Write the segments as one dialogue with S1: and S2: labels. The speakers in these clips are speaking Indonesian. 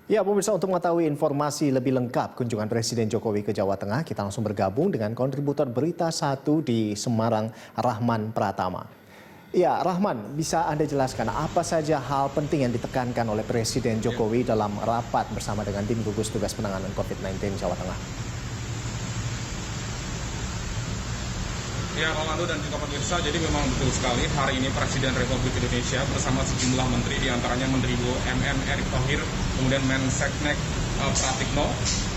S1: Ya, pemirsa, untuk mengetahui informasi lebih lengkap kunjungan Presiden Jokowi ke Jawa Tengah, kita langsung bergabung dengan kontributor Berita 1 di Semarang, Rahman Pratama. Ya, Rahman, bisa Anda jelaskan apa saja hal penting yang ditekankan oleh Presiden Jokowi dalam rapat bersama dengan tim gugus tugas penanganan COVID-19 Jawa Tengah?
S2: Ya, Rolando dan juga pemirsa, jadi memang betul sekali hari ini Presiden Republik Indonesia bersama sejumlah menteri, diantaranya Menteri BUMN Erick Thohir, kemudian Menseknek Pratikno,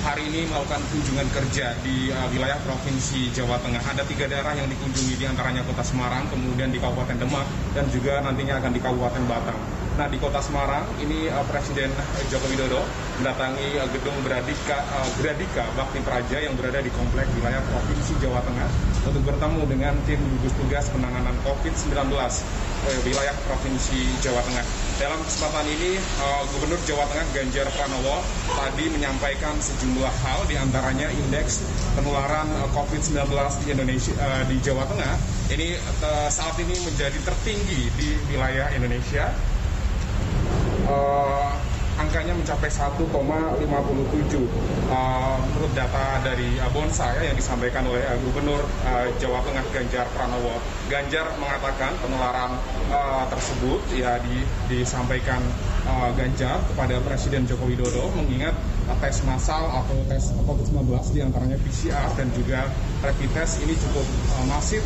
S2: hari ini melakukan kunjungan kerja di wilayah Provinsi Jawa Tengah. Ada 3 daerah yang dikunjungi, diantaranya Kota Semarang, kemudian di Kabupaten Demak, dan juga nantinya akan di Kabupaten Batang. Nah, di Kota Semarang ini Presiden Joko Widodo mendatangi gedung Gradika Bakti Praja yang berada di komplek wilayah Provinsi Jawa Tengah untuk bertemu dengan tim gugus tugas penanganan COVID-19 wilayah Provinsi Jawa Tengah. Dalam kesempatan ini, Gubernur Jawa Tengah Ganjar Pranowo tadi menyampaikan sejumlah hal, diantaranya indeks penularan COVID-19 di Indonesia di Jawa Tengah ini saat ini menjadi tertinggi di wilayah Indonesia. Angkanya mencapai 1,57 menurut data dari Bonsa yang disampaikan oleh Gubernur Jawa Tengah Ganjar Pranowo. Ganjar mengatakan penularan tersebut ya disampaikan Ganjar kepada Presiden Joko Widodo mengingat tes massal atau tes COVID-19 diantaranya PCR dan juga rapid test ini cukup masif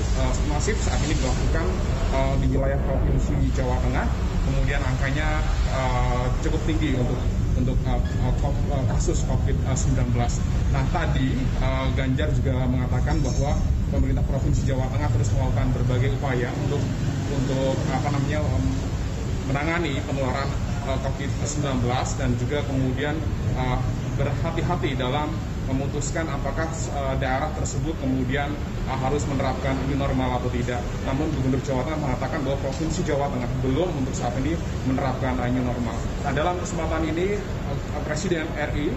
S2: saat ini dilakukan di wilayah Provinsi Jawa Tengah. Kemudian angkanya cukup tinggi untuk kasus COVID-19. Nah, tadi Ganjar juga mengatakan bahwa pemerintah Provinsi Jawa Tengah terus melakukan berbagai upaya untuk menangani penularan COVID-19 dan juga kemudian berhati-hati dalam memutuskan apakah daerah tersebut kemudian harus menerapkan new normal atau tidak. Namun Gubernur Jawa Tengah mengatakan bahwa Provinsi Jawa Tengah belum untuk saat ini menerapkan new normal. Nah, dalam kesempatan ini Presiden RI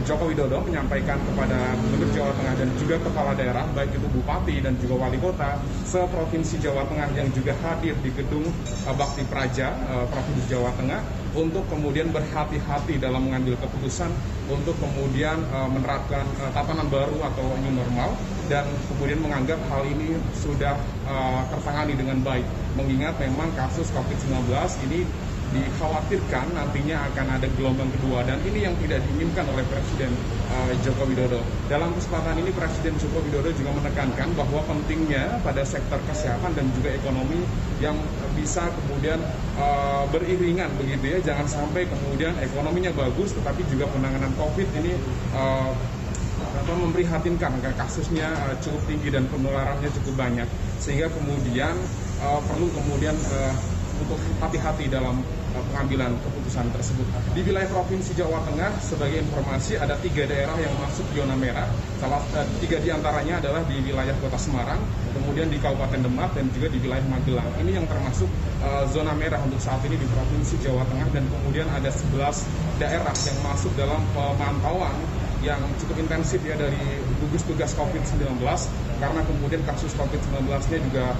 S2: Joko Widodo menyampaikan kepada Gubernur Jawa Tengah dan juga kepala daerah, baik itu bupati dan juga wali kota se-Provinsi Jawa Tengah yang juga hadir di gedung Bakti Praja Provinsi Jawa Tengah untuk kemudian berhati-hati dalam mengambil keputusan untuk kemudian menerapkan tatanan baru atau new normal dan kemudian menganggap hal ini sudah tertangani dengan baik, mengingat memang kasus COVID-19 ini dikhawatirkan nantinya akan ada gelombang kedua dan ini yang tidak diinginkan oleh Presiden Joko Widodo. Dalam kesempatan ini Presiden Joko Widodo juga menekankan bahwa pentingnya pada sektor kesehatan dan juga ekonomi yang bisa kemudian beriringan begitu ya, jangan sampai kemudian ekonominya bagus tetapi juga penanganan COVID ini memprihatinkan, kasusnya cukup tinggi dan penularannya cukup banyak, sehingga kemudian perlu kemudian untuk hati-hati dalam pengambilan keputusan tersebut. Di wilayah Provinsi Jawa Tengah, sebagai informasi, ada 3 daerah yang masuk zona merah. 3 diantaranya adalah di wilayah Kota Semarang, kemudian di Kabupaten Demak, dan juga di wilayah Magelang. Ini yang termasuk zona merah untuk saat ini di Provinsi Jawa Tengah, dan kemudian ada 11 daerah yang masuk dalam pemantauan yang cukup intensif ya dari gugus tugas COVID-19 karena kemudian kasus COVID-19-nya juga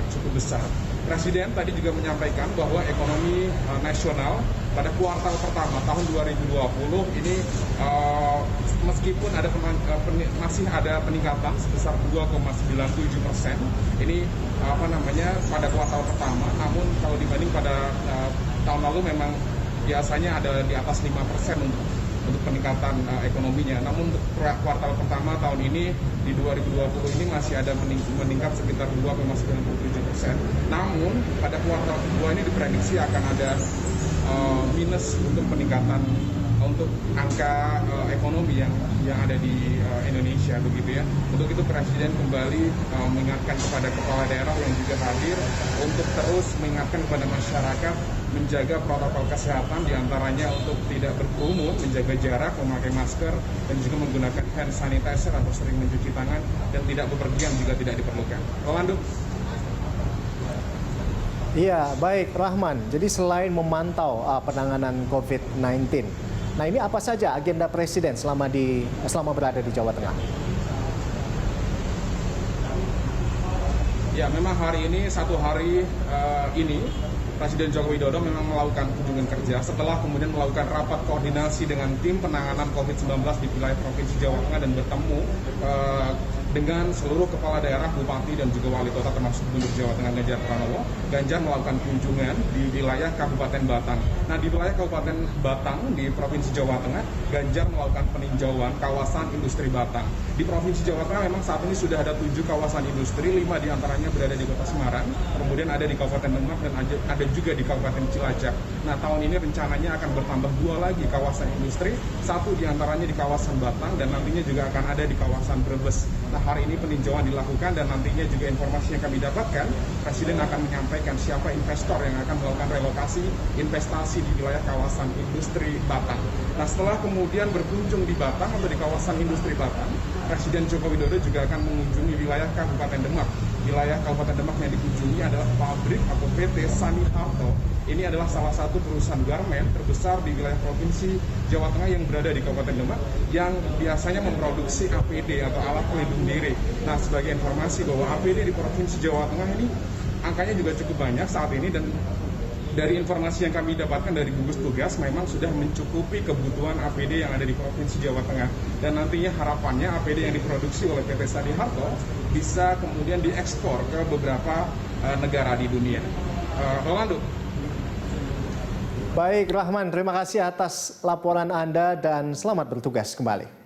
S2: cukup besar. Presiden tadi juga menyampaikan bahwa ekonomi nasional pada kuartal pertama tahun 2020 ini meskipun masih ada peningkatan sebesar 2,97%. Ini pada kuartal pertama, namun kalau dibanding pada tahun lalu memang biasanya ada di atas 5% untuk peningkatan ekonominya. Namun untuk kuartal pertama tahun ini di 2020 ini masih ada meningkat sekitar 2,97%. Namun pada kuartal kedua ini diprediksi akan ada minus untuk peningkatan untuk angka ekonomi yang ada di Indonesia begitu ya. Untuk itu Presiden kembali mengingatkan kepada kepala daerah yang juga hadir untuk terus mengingatkan kepada masyarakat menjaga protokol kesehatan, diantaranya untuk tidak berkerumun, menjaga jarak, memakai masker, dan juga menggunakan hand sanitizer atau sering mencuci tangan, dan tidak bepergian jika tidak diperlukan. Rolando.
S1: Iya, baik Rahman. Jadi selain memantau penanganan COVID-19, nah ini apa saja agenda Presiden selama berada di Jawa Tengah?
S2: Ya, memang hari ini, satu hari ini Presiden Joko Widodo memang melakukan kunjungan kerja setelah kemudian melakukan rapat koordinasi dengan tim penanganan COVID-19 di wilayah Provinsi Jawa Tengah dan bertemu dengan seluruh kepala daerah, bupati dan juga wali kota termasuk Gubernur Jawa Tengah Ganjar Pranowo. Ganjar melakukan kunjungan di wilayah Kabupaten Batang. Nah, di wilayah Kabupaten Batang di Provinsi Jawa Tengah, Ganjar melakukan peninjauan kawasan industri Batang. Di Provinsi Jawa Tengah memang saat ini sudah ada 7 kawasan industri, 5 diantaranya berada di Kota Semarang, kemudian ada di Kabupaten Demak dan ada juga di Kabupaten Cilacap. Nah, tahun ini rencananya akan bertambah 2 lagi kawasan industri, 1 diantaranya di kawasan Batang dan nantinya juga akan ada di kawasan Brebes. Nah, hari ini peninjauan dilakukan dan nantinya juga informasi yang kami dapatkan, Presiden akan menyampaikan siapa investor yang akan melakukan relokasi investasi di wilayah kawasan industri Batang. Nah, setelah kemudian berkunjung di Batang atau di kawasan industri Batang, Presiden Joko Widodo juga akan mengunjungi wilayah Kabupaten Demak. Wilayah Kabupaten Demak yang dikunjungi adalah pabrik atau PT Sani Harto. Ini adalah salah satu perusahaan garmen terbesar di wilayah Provinsi Jawa Tengah yang berada di Kabupaten Demak yang biasanya memproduksi APD atau alat pelindung diri. Nah, sebagai informasi bahwa APD di Provinsi Jawa Tengah ini angkanya juga cukup banyak saat ini dan dari informasi yang kami dapatkan dari gugus tugas memang sudah mencukupi kebutuhan APD yang ada di Provinsi Jawa Tengah dan nantinya harapannya APD yang diproduksi oleh PT Sani Harto bisa kemudian diekspor ke beberapa negara di dunia. Rolando.
S1: Baik, Rahman, terima kasih atas laporan Anda dan selamat bertugas kembali.